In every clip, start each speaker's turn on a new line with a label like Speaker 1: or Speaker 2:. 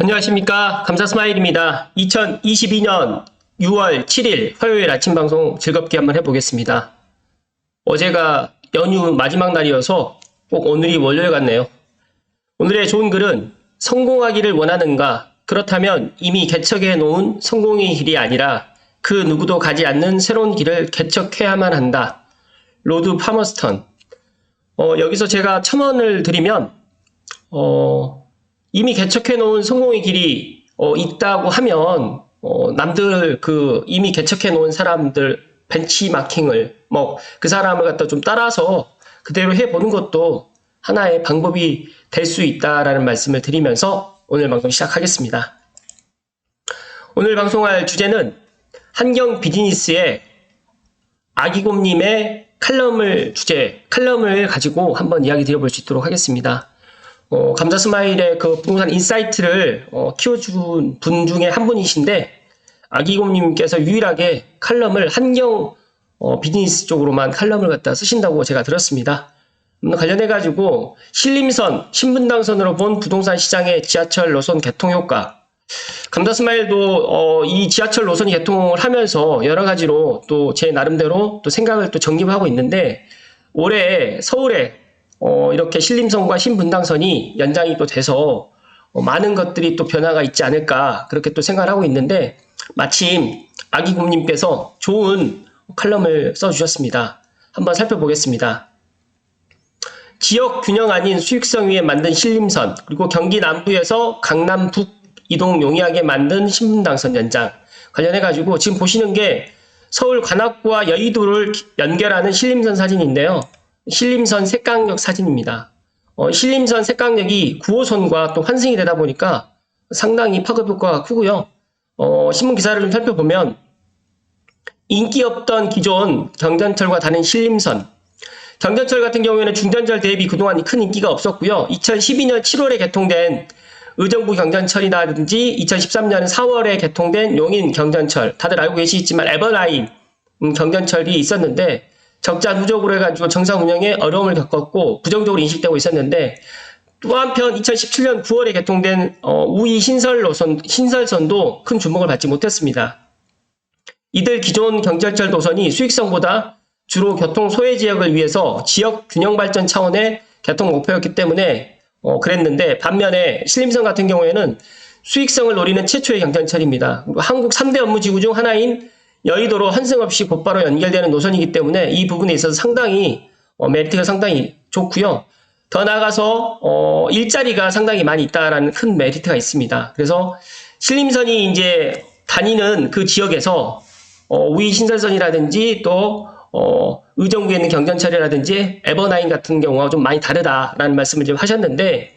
Speaker 1: 안녕하십니까. 감사스마일입니다. 2022년 6월 7일 화요일 아침 방송 즐겁게 한번 해보겠습니다. 어제가 연휴 마지막 날이어서 꼭 오늘이 월요일 같네요. 오늘의 좋은 글은 성공하기를 원하는가? 그렇다면 이미 개척해 놓은 성공의 길이 아니라 그 누구도 가지 않는 새로운 길을 개척해야만 한다. 로드 파머스턴. 여기서 제가 1,000원을 드리면 이미 개척해 놓은 성공의 길이 있다고 하면 남들 이미 개척해 놓은 사람들 벤치마킹을 그 사람을 갖다 좀 따라서 그대로 해보는 것도 하나의 방법이 될 수 있다라는 말씀을 드리면서 오늘 방송 시작하겠습니다. 오늘 방송할 주제는 한경 비즈니스의 아기곰님의 칼럼을 가지고 한번 이야기 드려볼 수 있도록 하겠습니다. 감사스마일의 그 부동산 인사이트를 키워준 분 중에 한 분이신데 아기곰님께서 유일하게 칼럼을 한경 비즈니스 쪽으로만 칼럼을 갖다 쓰신다고 제가 들었습니다. 관련해가지고 신림선, 신분당선으로 본 부동산 시장의 지하철 노선 개통 효과. 감사스마일도 이 지하철 노선이 개통을 하면서 여러 가지로 또 제 나름대로 또 생각을 또 정립하고 있는데 올해 서울에 이렇게 신림선과 신분당선이 연장이 또 돼서 많은 것들이 또 변화가 있지 않을까 그렇게 또 생각을 하고 있는데 마침 아기곰님께서 좋은 칼럼을 써주셨습니다. 한번 살펴보겠습니다. 지역 균형 아닌 수익성 위에 만든 신림선 그리고 경기 남부에서 강남 북 이동 용이하게 만든 신분당선 연장 관련해가지고 지금 보시는 게 서울 관악구와 여의도를 연결하는 신림선 사진인데요. 신림선 색강역 사진입니다. 신림선 색강역이 9호선과 또 환승이 되다 보니까 상당히 파급 효과가 크고요. 신문 기사를 좀 살펴보면 인기 없던 기존 경전철과 다른 신림선. 경전철 같은 경우에는 중전철 대비 그동안 큰 인기가 없었고요. 2012년 7월에 개통된 의정부 경전철이라든지 2013년 4월에 개통된 용인 경전철, 다들 알고 계시겠지만 에버라인 경전철이 있었는데 적자 누적으로 해가지고 정상 운영에 어려움을 겪었고 부정적으로 인식되고 있었는데 또 한편 2017년 9월에 개통된 우이 신설선도 큰 주목을 받지 못했습니다. 이들 기존 경전철 노선이 수익성보다 주로 교통 소외 지역을 위해서 지역 균형 발전 차원의 개통 목표였기 때문에 그랬는데 반면에 신림선 같은 경우에는 수익성을 노리는 최초의 경전철입니다. 한국 3대 업무지구 중 하나인 여의도로 환승 없이 곧바로 연결되는 노선이기 때문에 이 부분에 있어서 상당히 메리트가 상당히 좋고요. 더 나아가서 일자리가 상당히 많이 있다라는 큰 메리트가 있습니다. 그래서 신림선이 이제 다니는 그 지역에서 우이 신설선이라든지 또 의정부에 있는 경전철이라든지 에버나인 같은 경우가 좀 많이 다르다라는 말씀을 좀 하셨는데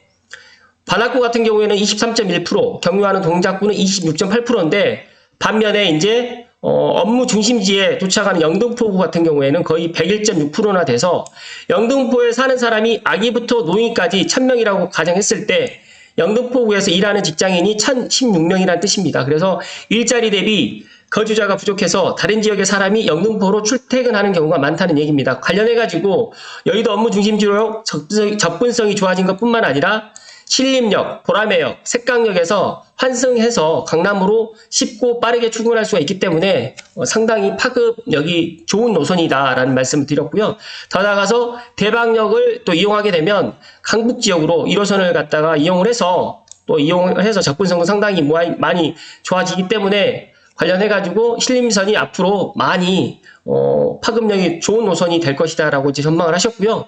Speaker 1: 관악구 같은 경우에는 23.1%, 경유하는 동작구는 26.8%인데 반면에 이제 업무 중심지에 도착하는 영등포구 같은 경우에는 거의 101.6%나 돼서 영등포에 사는 사람이 아기부터 노인까지 1,000명이라고 가정했을 때 영등포구에서 일하는 직장인이 1,016명이라는 뜻입니다. 그래서 일자리 대비 거주자가 부족해서 다른 지역의 사람이 영등포로 출퇴근하는 경우가 많다는 얘기입니다. 관련해가지고 여의도 업무 중심지로 접근성이 좋아진 것뿐만 아니라 신림역, 보라매역, 색강역에서 환승해서 강남으로 쉽고 빠르게 출근할 수가 있기 때문에 상당히 파급력이 좋은 노선이다라는 말씀을 드렸고요. 더 나아가서 대방역을 또 이용하게 되면 강북 지역으로 1호선을 갖다가 이용을 해서 접근성도 상당히 많이 좋아지기 때문에 관련해가지고 신림선이 앞으로 많이 파급력이 좋은 노선이 될 것이다라고 이제 전망을 하셨고요.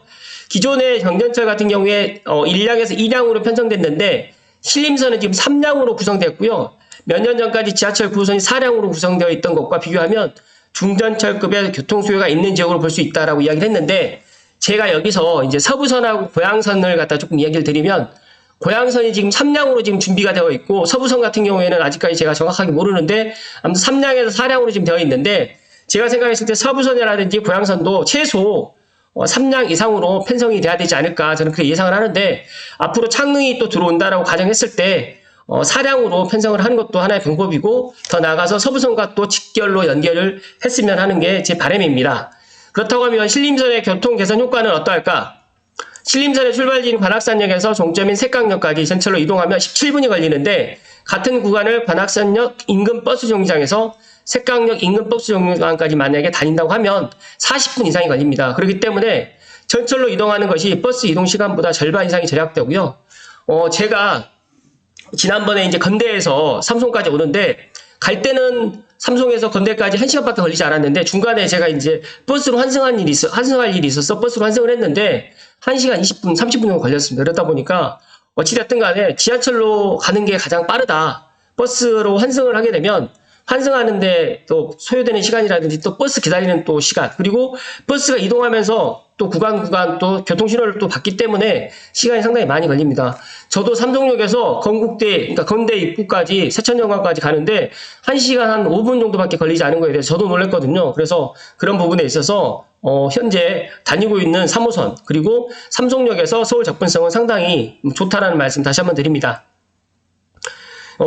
Speaker 1: 기존의 경전철 같은 경우에 1량에서 2량으로 편성됐는데 신림선은 지금 3량으로 구성됐고요. 몇 년 전까지 지하철 9호선이 4량으로 구성되어 있던 것과 비교하면 중전철급의 교통수요가 있는 지역으로 볼 수 있다라고 이야기를 했는데 제가 여기서 이제 서부선하고 고양선을 갖다 조금 이야기를 드리면 고양선이 지금 3량으로 지금 준비가 되어 있고 서부선 같은 경우에는 아직까지 제가 정확하게 모르는데 아무튼 3량에서 4량으로 지금 되어 있는데 제가 생각했을 때 서부선이라든지 고양선도 최소 3량 이상으로 편성이 돼야 되지 않을까 저는 그렇게 예상을 하는데 앞으로 창릉이 또 들어온다라고 가정했을 때 4량으로 편성을 하는 것도 하나의 방법이고 더 나아가서 서부선과 또 직결로 연결을 했으면 하는 게 제 바람입니다. 그렇다고 하면 신림선의 교통 개선 효과는 어떠할까? 신림선의 출발지인 관악산역에서 종점인 색강역까지 전철로 이동하면 17분이 걸리는데 같은 구간을 관악산역 인근 버스 정류장에서 색강역 인근 버스 정류장까지 만약에 다닌다고 하면 40분 이상이 걸립니다. 그렇기 때문에 전철로 이동하는 것이 버스 이동 시간보다 절반 이상이 절약되고요. 제가 지난번에 이제 건대에서 삼송까지 오는데 갈 때는 삼송에서 건대까지 1시간밖에 걸리지 않았는데 중간에 제가 이제 버스로 환승할 일이 있어서 버스로 환승을 했는데 1시간 20분, 30분 정도 걸렸습니다. 그러다 보니까 어찌됐든 간에 지하철로 가는 게 가장 빠르다. 버스로 환승을 하게 되면 환승하는데 또 소요되는 시간이라든지 또 버스 기다리는 또 시간, 그리고 버스가 이동하면서 또 구간 또 교통신호를 또 받기 때문에 시간이 상당히 많이 걸립니다. 저도 삼성역에서 그러니까 건대 입구까지 세천정관까지 가는데 1시간 한 5분 정도밖에 걸리지 않은 거에 대해서 저도 놀랐거든요. 그래서 그런 부분에 있어서 현재 다니고 있는 3호선 그리고 삼성역에서 서울 접근성은 상당히 좋다라는 말씀 다시 한번 드립니다.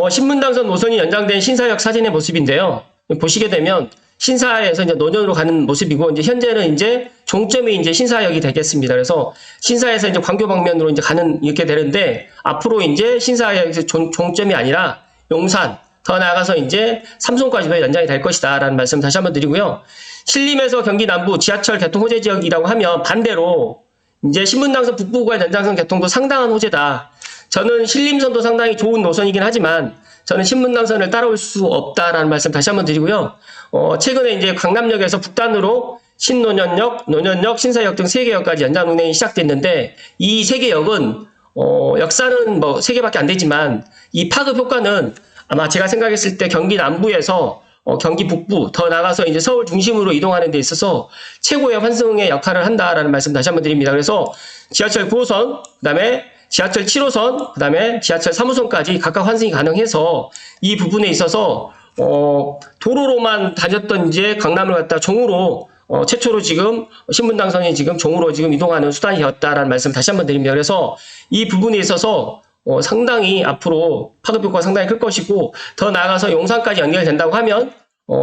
Speaker 1: 신분당선 노선이 연장된 신사역 사진의 모습인데요. 보시게 되면 신사에서 이제 노년으로 가는 모습이고, 이제 현재는 이제 종점이 이제 신사역이 되겠습니다. 그래서 신사에서 이제 광교 방면으로 이제 이렇게 되는데, 앞으로 이제 신사역에서 종점이 아니라 용산, 더 나아가서 이제 삼송까지도 연장이 될 것이다. 라는 말씀 다시 한번 드리고요. 신림에서 경기 남부 지하철 개통 호재 지역이라고 하면 반대로 이제 신분당선 북부구간 연장선 개통도 상당한 호재다. 저는 신림선도 상당히 좋은 노선이긴 하지만 저는 신분당선을 따라올 수 없다라는 말씀 다시 한번 드리고요. 최근에 이제 강남역에서 북단으로 신노년역, 노년역, 신사역 등 3개 역까지 연장 운행이 시작됐는데 이 3개 역은 역사는 뭐 3개밖에 안 되지만 이 파급 효과는 아마 제가 생각했을 때 경기 남부에서 경기 북부 더 나가서 이제 서울 중심으로 이동하는 데 있어서 최고의 환승의 역할을 한다라는 말씀 다시 한번 드립니다. 그래서 지하철 9호선, 그다음에 지하철 7호선, 그다음에 지하철 3호선까지 각각 환승이 가능해서 이 부분에 있어서 도로로만 다녔던 이제 강남을 갖다 종으로 최초로 지금 신분당선이 지금 종으로 지금 이동하는 수단이 되었다라는 말씀 다시 한번 드립니다. 그래서 이 부분에 있어서 상당히 앞으로 파급 효과가 상당히 클 것이고 더 나아가서 용산까지 연결된다고 하면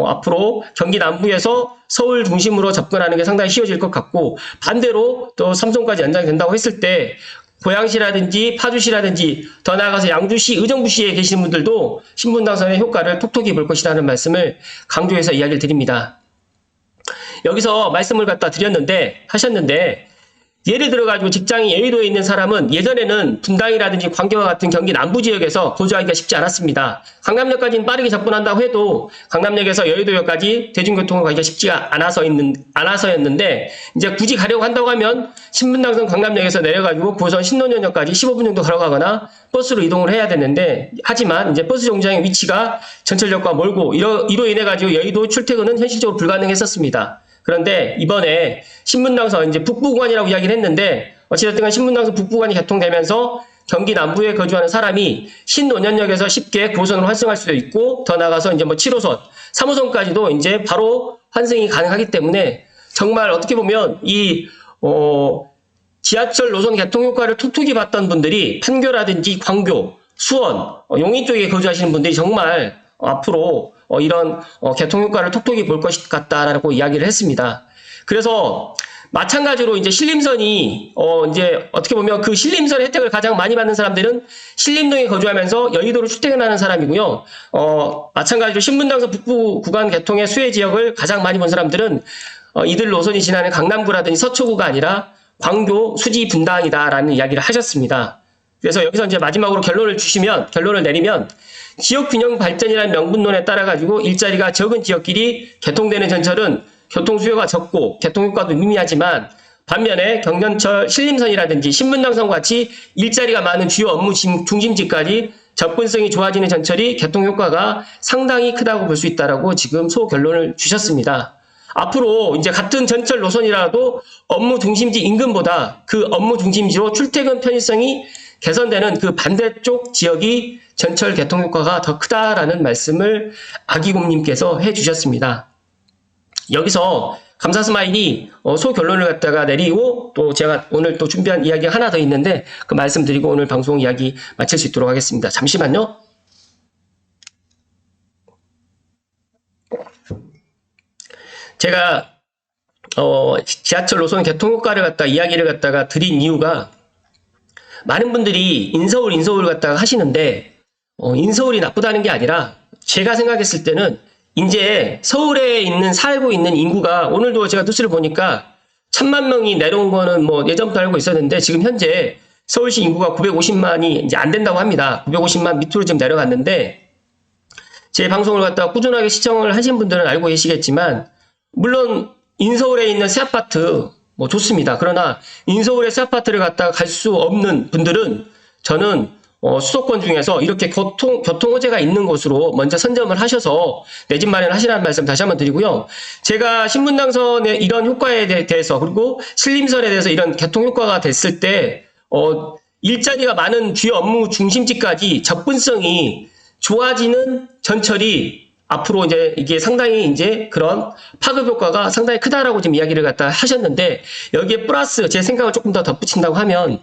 Speaker 1: 앞으로 경기 남부에서 서울 중심으로 접근하는 게 상당히 쉬워질 것 같고 반대로 또 삼성까지 연장이 된다고 했을 때 고양시라든지 파주시라든지 더 나아가서 양주시, 의정부시에 계시는 분들도 신분당선의 효과를 톡톡히 볼 것이라는 말씀을 강조해서 이야기를 드립니다. 여기서 말씀을 갖다 하셨는데 예를 들어가지고 직장이 여의도에 있는 사람은 예전에는 분당이라든지 광교와 같은 경기 남부 지역에서 거주하기가 쉽지 않았습니다. 강남역까지는 빠르게 접근한다고 해도 강남역에서 여의도역까지 대중교통을 가기가 쉽지가 않아서였는데 이제 굳이 가려고 한다고 하면 신분당선 강남역에서 내려가지고 9호선 신논현역까지 15분 정도 걸어가거나 버스로 이동을 해야 되는데 하지만 이제 버스 정류장의 위치가 전철역과 멀고 이로 인해 가지고 여의도 출퇴근은 현실적으로 불가능했었습니다. 그런데 이번에 신분당선 이제 북부구간이라고 이야기를 했는데 어찌됐든 간 신분당선 북부구간이 개통되면서 경기 남부에 거주하는 사람이 신논현역에서 쉽게 9호선으로 환승할 수도 있고 더 나가서 이제 뭐 7호선, 3호선까지도 이제 바로 환승이 가능하기 때문에 정말 어떻게 보면 이 지하철 노선 개통 효과를 톡톡히 봤던 분들이 판교라든지 광교, 수원, 용인 쪽에 거주하시는 분들이 정말 앞으로 이런 개통 효과를 톡톡히 볼 것 같다라고 이야기를 했습니다. 그래서 마찬가지로 이제 신림선이 이제 어떻게 보면 그 신림선 혜택을 가장 많이 받는 사람들은 신림동에 거주하면서 여의도로 출퇴근하는 사람이고요. 마찬가지로 신분당선 북부 구간 개통의 수혜 지역을 가장 많이 본 사람들은 이들 노선이 지나는 강남구라든지 서초구가 아니라 광교, 수지, 분당이다라는 이야기를 하셨습니다. 그래서 여기서 이제 마지막으로 결론을 내리면 지역균형 발전이라는 명분론에 따라 가지고 일자리가 적은 지역끼리 개통되는 전철은 교통 수요가 적고 개통 효과도 미미하지만 반면에 경전철 신림선이라든지 신분당선 같이 일자리가 많은 주요 업무 중심지까지 접근성이 좋아지는 전철이 개통 효과가 상당히 크다고 볼 수 있다라고 지금 소결론을 주셨습니다. 앞으로 이제 같은 전철 노선이라도 업무 중심지 인근보다 그 업무 중심지로 출퇴근 편의성이 개선되는 그 반대쪽 지역이 전철 개통 효과가 더 크다라는 말씀을 아기곰님께서 해주셨습니다. 여기서 감사 스마일이 소결론을 갖다가 내리고 또 제가 오늘 또 준비한 이야기가 하나 더 있는데 그 말씀드리고 오늘 방송 이야기 마칠 수 있도록 하겠습니다. 잠시만요. 제가 지하철 노선 개통 효과를 갖다 이야기를 갖다가 드린 이유가 많은 분들이 인서울 갖다가 하시는데 인서울이 나쁘다는 게 아니라 제가 생각했을 때는 이제 서울에 살고 있는 인구가 오늘도 제가 뉴스를 보니까 1000만 명이 내려온 거는 뭐 예전부터 알고 있었는데 지금 현재 서울시 인구가 950만이 이제 안 된다고 합니다. 950만 밑으로 지금 내려갔는데 제 방송을 갖다가 꾸준하게 시청을 하신 분들은 알고 계시겠지만 물론 인서울에 있는 새 아파트 뭐 좋습니다. 그러나 인서울의 새 아파트를 갖다가 갈 수 없는 분들은 저는 수도권 중에서 이렇게 교통 호재가 있는 곳으로 먼저 선점을 하셔서 내 집 마련하시라는 말씀 다시 한번 드리고요. 제가 신분당선의 이런 효과에 대해서 그리고 신림선에 대해서 이런 교통 효과가 됐을 때 일자리가 많은 주요 업무 중심지까지 접근성이 좋아지는 전철이 앞으로 이제 이게 상당히 이제 그런 파급 효과가 상당히 크다라고 지금 이야기를 갖다 하셨는데 여기에 플러스 제 생각을 조금 더 덧붙인다고 하면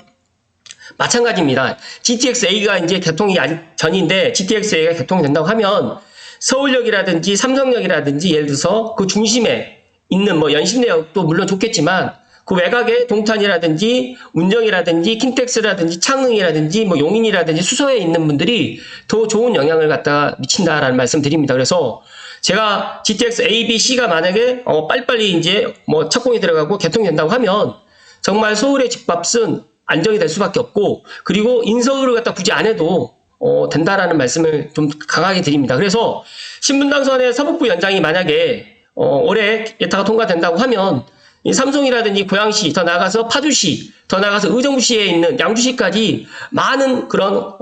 Speaker 1: 마찬가지입니다. GTX-A가 이제 개통이 아직 전인데 GTX-A가 개통이 된다고 하면 서울역이라든지 삼성역이라든지 예를 들어서 그 중심에 있는 뭐 연신내역도 물론 좋겠지만 그 외곽에 동탄이라든지 운정이라든지 킨텍스라든지 창흥이라든지 뭐 용인이라든지 수서에 있는 분들이 더 좋은 영향을 갖다 미친다라는 말씀 드립니다. 그래서 제가 GTX A, B, C가 만약에 빨리빨리 이제 뭐 착공이 들어가고 개통이 된다고 하면 정말 서울의 집값은 안정이 될 수밖에 없고 그리고 인서울을 갖다 굳이 안 해도 된다라는 말씀을 좀 강하게 드립니다. 그래서 신분당선의 서북부 연장이 만약에 올해 예타가 통과된다고 하면 이 삼송이라든지 고양시, 더 나아가서 파주시, 더 나아가서 의정부시에 있는 양주시까지 많은 그런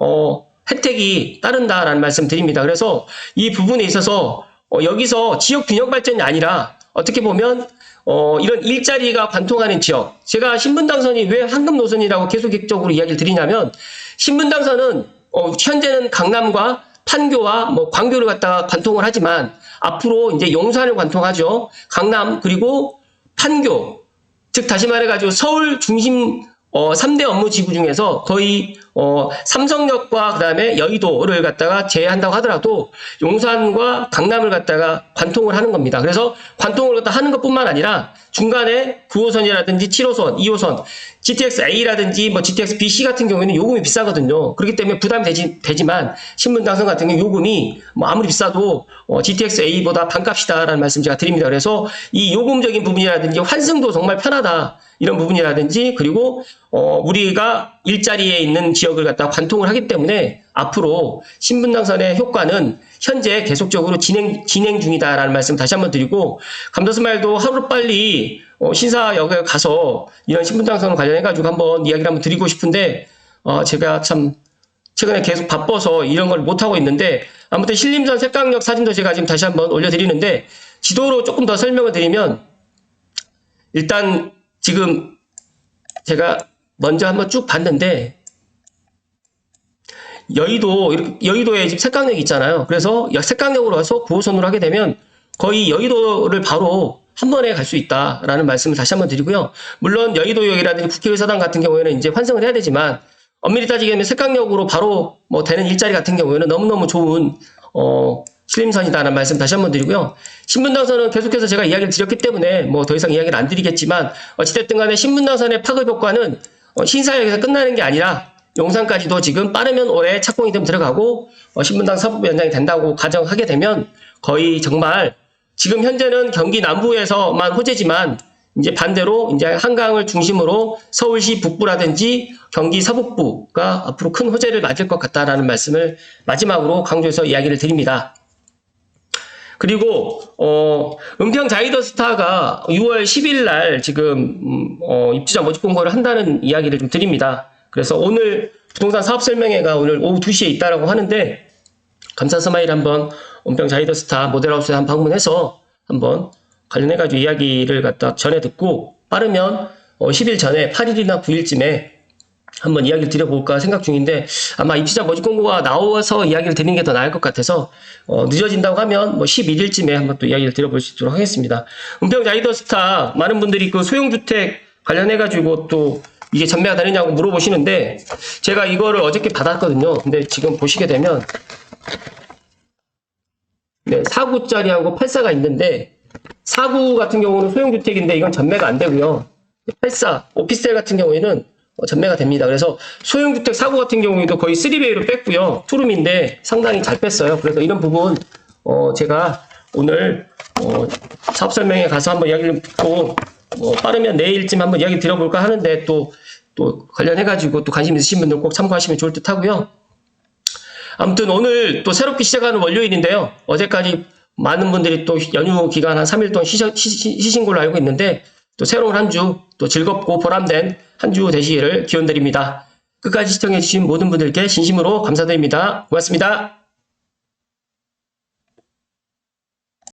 Speaker 1: 혜택이 따른다라는 말씀 드립니다. 그래서 이 부분에 있어서 여기서 지역 균형 발전이 아니라 어떻게 보면 이런 일자리가 관통하는 지역, 제가 신분당선이 왜 황금 노선이라고 계속적으로 이야기를 드리냐면 신분당선은 현재는 강남과 판교와 뭐 광교를 갖다가 관통을 하지만 앞으로 이제 용산을 관통하죠. 강남 그리고 판교, 즉 다시 말해가지고 서울 중심 3대 업무 지구 중에서 거의 삼성역과 그다음에 여의도를 갖다가 제외한다고 하더라도 용산과 강남을 갖다가 관통을 하는 겁니다. 그래서 관통을 갖다 하는 것뿐만 아니라 중간에 9호선이라든지 7호선, 2호선, GTX-A라든지 뭐 GTX-BC 같은 경우에는 요금이 비싸거든요. 그렇기 때문에 부담이 되지만 신분당선 같은 경우 요금이 뭐 아무리 비싸도 GTX-A보다 반값이다라는 말씀 제가 드립니다. 그래서 이 요금적인 부분이라든지 환승도 정말 편하다. 이런 부분이라든지 그리고 우리가 일자리에 있는 지역을 갖다 관통을 하기 때문에 앞으로 신분당선의 효과는 현재 계속적으로 진행 중이다라는 말씀 다시 한번 드리고 감도스마일도 하루빨리 신사역에 가서 이런 신분당선 관련해가지고 한번 이야기를 한번 드리고 싶은데 제가 참 최근에 계속 바빠서 이런 걸 못하고 있는데 아무튼 신림선 색강역 사진도 제가 지금 다시 한번 올려드리는데 지도로 조금 더 설명을 드리면 일단 지금 제가 먼저 한번 쭉 봤는데 여의도에 지금 색강역이 있잖아요. 그래서 색강역으로 와서 9호선으로 하게 되면 거의 여의도를 바로 한 번에 갈 수 있다라는 말씀을 다시 한번 드리고요. 물론 여의도역이라든지 국회의사당 같은 경우에는 이제 환승을 해야 되지만 엄밀히 따지면 색강역으로 바로 뭐 되는 일자리 같은 경우에는 너무너무 좋은 신림선이다라는 말씀 다시 한번 드리고요. 신분당선은 계속해서 제가 이야기를 드렸기 때문에 뭐 더 이상 이야기를 안 드리겠지만 어찌됐든 간에 신분당선의 파급 효과는 신사역에서 끝나는 게 아니라 용산까지도 지금 빠르면 올해 착공이 되면 들어가고 신분당 서북부 연장이 된다고 가정하게 되면 거의 정말 지금 현재는 경기 남부에서만 호재지만 이제 반대로 이제 한강을 중심으로 서울시 북부라든지 경기 서북부가 앞으로 큰 호재를 맞을 것 같다라는 말씀을 마지막으로 강조해서 이야기를 드립니다. 그리고 은평 자이더스타가 6월 10일 날 지금 입주자 모집 공고를 한다는 이야기를 좀 드립니다. 그래서 오늘 부동산 사업 설명회가 오늘 오후 2시에 있다라고 하는데 감사 스마일 한번 은평 자이더스타 모델하우스에 한번 방문해서 한번 관련해가지고 이야기를 갖다 전해 듣고 빠르면 10일 전에 8일이나 9일쯤에 한번 이야기를 드려볼까 생각 중인데 아마 입주자 모집 공고가 나와서 이야기를 드리는 게 더 나을 것 같아서 늦어진다고 하면 뭐 11일쯤에 한번 또 이야기를 드려볼 수 있도록 하겠습니다. 은평 자이더스타 많은 분들이 그 소형주택 관련해가지고 또 이게 전매가 되느냐고 물어보시는데 제가 이거를 어저께 받았거든요. 근데 지금 보시게 되면 네, 4구짜리하고 8사가 있는데 4구 같은 경우는 소형주택인데 이건 전매가 안 되고요. 84 오피스텔 같은 경우에는 전매가 됩니다. 그래서 소형주택 4구 같은 경우에도 거의 3베이로 뺐고요. 투룸인데 상당히 잘 뺐어요. 그래서 이런 부분 제가 오늘 사업 설명회 가서 한번 이야기를 듣고 빠르면 내일쯤 한번 이야기 드려볼까 하는데 또 관련해가지고 또 관심 있으신 분들 꼭 참고하시면 좋을 듯 하고요. 아무튼 오늘 또 새롭게 시작하는 월요일인데요. 어제까지 많은 분들이 또 연휴 기간 한 3일 동안 쉬신 걸로 알고 있는데 또 새로운 한 주 또 즐겁고 보람된 한 주 되시기를 기원드립니다. 끝까지 시청해주신 모든 분들께 진심으로 감사드립니다. 고맙습니다.